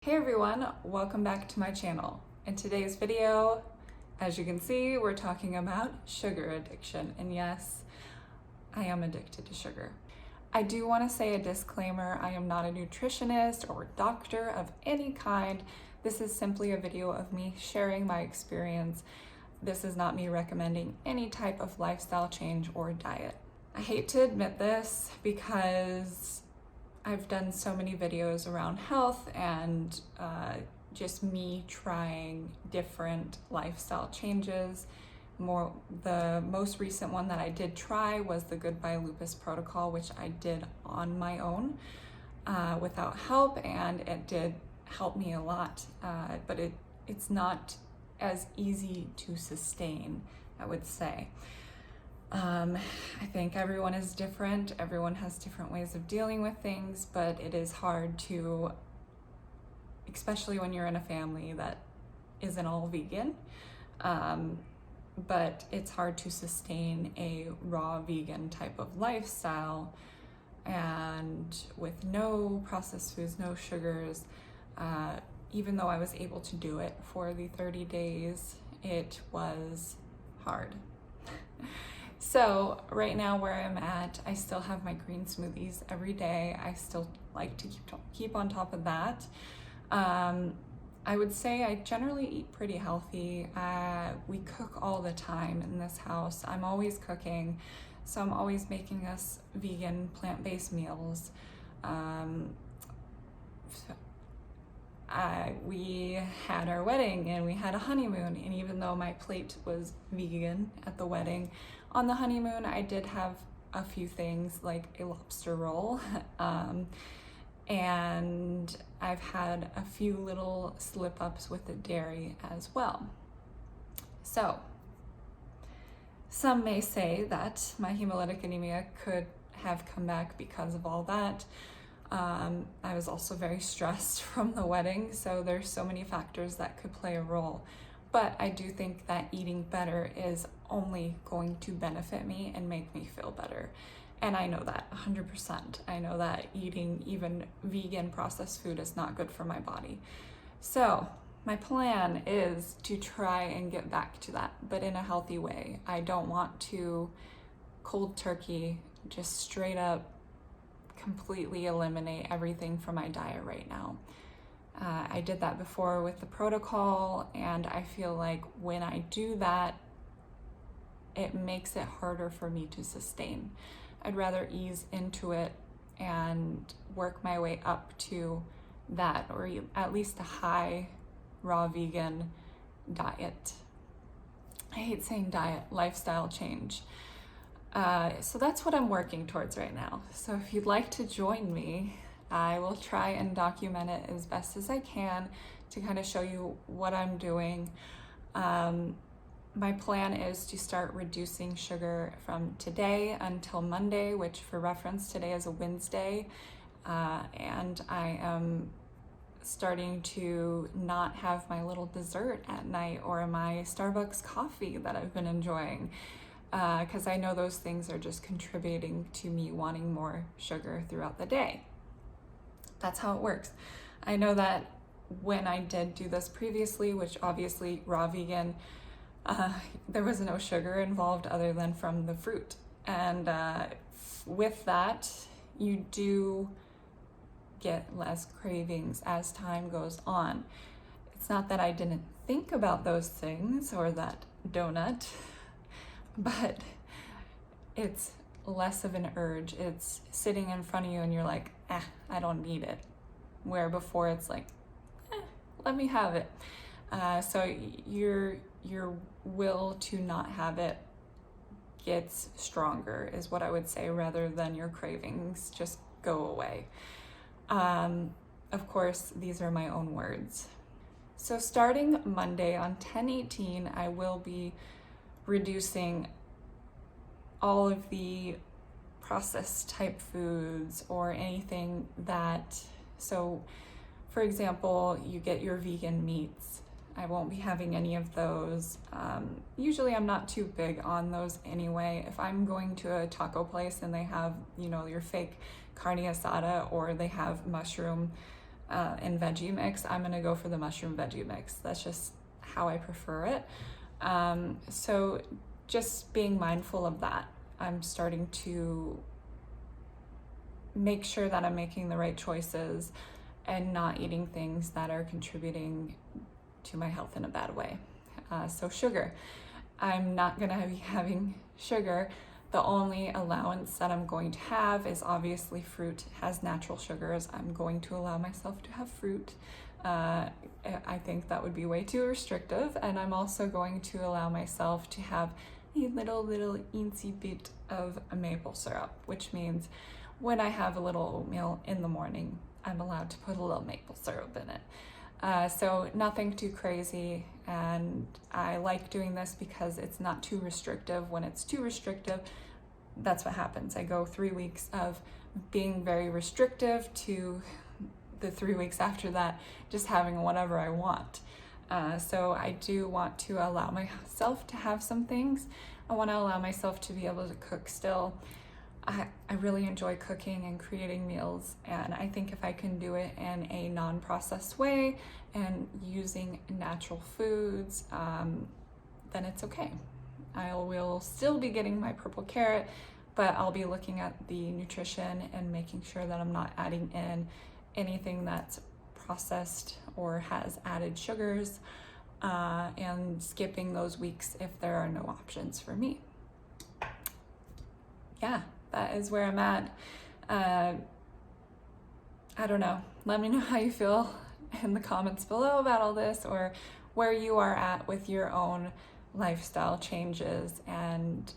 Hey everyone, welcome back to my channel. In today's video, as you can see, we're talking about sugar addiction. And yes, I am addicted to sugar. I do want to say a disclaimer, I am not a nutritionist or doctor of any kind. This is simply a video of me sharing my experience. This is not me recommending any type of lifestyle change or diet. I hate to admit this because I've done so many videos around health and just me trying different lifestyle changes. The most recent one that I did try was the Goodbye Lupus protocol, which I did on my own without help, and it did help me a lot, but it's not as easy to sustain, I would say. I think everyone is different. Everyone has different ways of dealing with things, but it is hard to, especially when you're in a family that isn't all vegan, but it's hard to sustain a raw vegan type of lifestyle and with no processed foods, no sugars. Even though I was able to do it for the 30 days, it was hard. So right now where I'm at, I still have my green smoothies every day. I still like to keep on top of that. I would say I generally eat pretty healthy. We cook all the time in this house. I'm always cooking, so I'm always making us vegan, plant-based meals. We had our wedding and we had a honeymoon, and even though my plate was vegan at the wedding, on the honeymoon I did have a few things like a lobster roll, and I've had a few little slip-ups with the dairy as well. So some may say that my hemolytic anemia could have come back because of all that. I was also very stressed from the wedding, so there's so many factors that could play a role. But I do think that eating better is only going to benefit me and make me feel better. And I know that 100%. I know that eating even vegan processed food is not good for my body. So my plan is to try and get back to that, but in a healthy way. I don't want to cold turkey, just straight up completely eliminate everything from my diet right now. I did that before with the protocol, and I feel like when I do that, it makes it harder for me to sustain. I'd rather ease into it and work my way up to that, or at least a high raw vegan diet. I hate saying diet, lifestyle change. So that's what I'm working towards right now. So if you'd like to join me, I will try and document it as best as I can to kind of show you what I'm doing. My plan is to start reducing sugar from today until Monday, which for reference, today is a Wednesday, and I am starting to not have my little dessert at night or my Starbucks coffee that I've been enjoying. Because I know those things are just contributing to me wanting more sugar throughout the day. That's how it works. I know that when I did do this previously, which obviously raw vegan, there was no sugar involved other than from the fruit. And with that, you do get less cravings as time goes on. It's not that I didn't think about those things or that donut, but it's less of an urge. It's sitting in front of you and you're like, I don't need it. Where before it's like, let me have it. So your will to not have it gets stronger is what I would say, rather than your cravings just go away. Of course, these are my own words. So starting Monday on 10/18, I will be reducing all of the processed type foods or anything that, so for example, you get your vegan meats. I won't be having any of those. Usually I'm not too big on those anyway. If I'm going to a taco place and they have, your fake carne asada, or they have mushroom in veggie mix, I'm gonna go for the mushroom veggie mix. That's just how I prefer it. So just being mindful of that. I'm starting to make sure that I'm making the right choices and not eating things that are contributing to my health in a bad way. So sugar, I'm not gonna be having sugar. The only allowance that I'm going to have is obviously fruit has natural sugars. I'm going to allow myself to have fruit. I think that would be way too restrictive. And I'm also going to allow myself to have a little eensy bit of maple syrup, which means when I have a little oatmeal in the morning, I'm allowed to put a little maple syrup in it. So nothing too crazy, and I like doing this because it's not too restrictive. When it's too restrictive, that's what happens. I go 3 weeks of being very restrictive to the 3 weeks after that just having whatever I want. So I do want to allow myself to have some things. I want to allow myself to be able to cook still. I really enjoy cooking and creating meals, and I think if I can do it in a non-processed way and using natural foods, then it's okay. I will still be getting my purple carrot, but I'll be looking at the nutrition and making sure that I'm not adding in anything that's processed or has added sugars, and skipping those weeks if there are no options for me. Yeah, that is where I'm at. I don't know. Let me know how you feel in the comments below about all this, or where you are at with your own lifestyle changes. And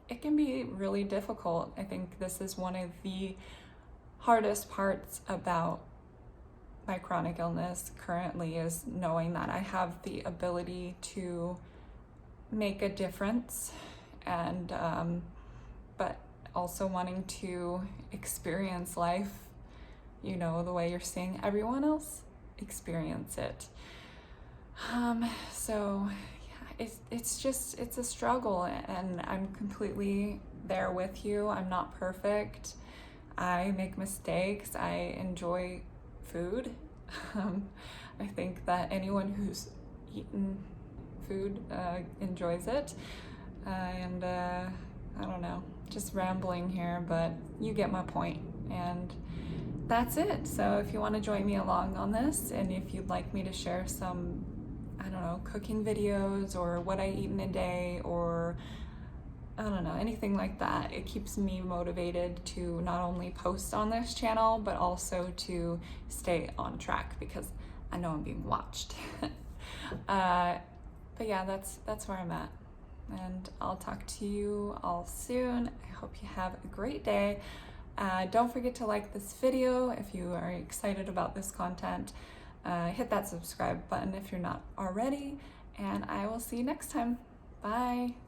it can be really difficult. I think this is one of the hardest parts about my chronic illness currently, is knowing that I have the ability to make a difference, and but also wanting to experience life, you know, the way you're seeing everyone else experience it. So yeah, it's a struggle, and I'm completely there with you. I'm not perfect. I make mistakes. I enjoy food. I think that anyone who's eaten food enjoys it. And I don't know, just rambling here, but you get my point. And that's it. So if you want to join me along on this, and if you'd like me to share some, I don't know, cooking videos or what I eat in a day, or I don't know, anything like that, it keeps me motivated to not only post on this channel, but also to stay on track, because I know I'm being watched. But yeah, that's where I'm at. And I'll talk to you all soon. I hope you have a great day. Don't forget to like this video if you are excited about this content. Hit that subscribe button if you're not already, and I will see you next time. Bye.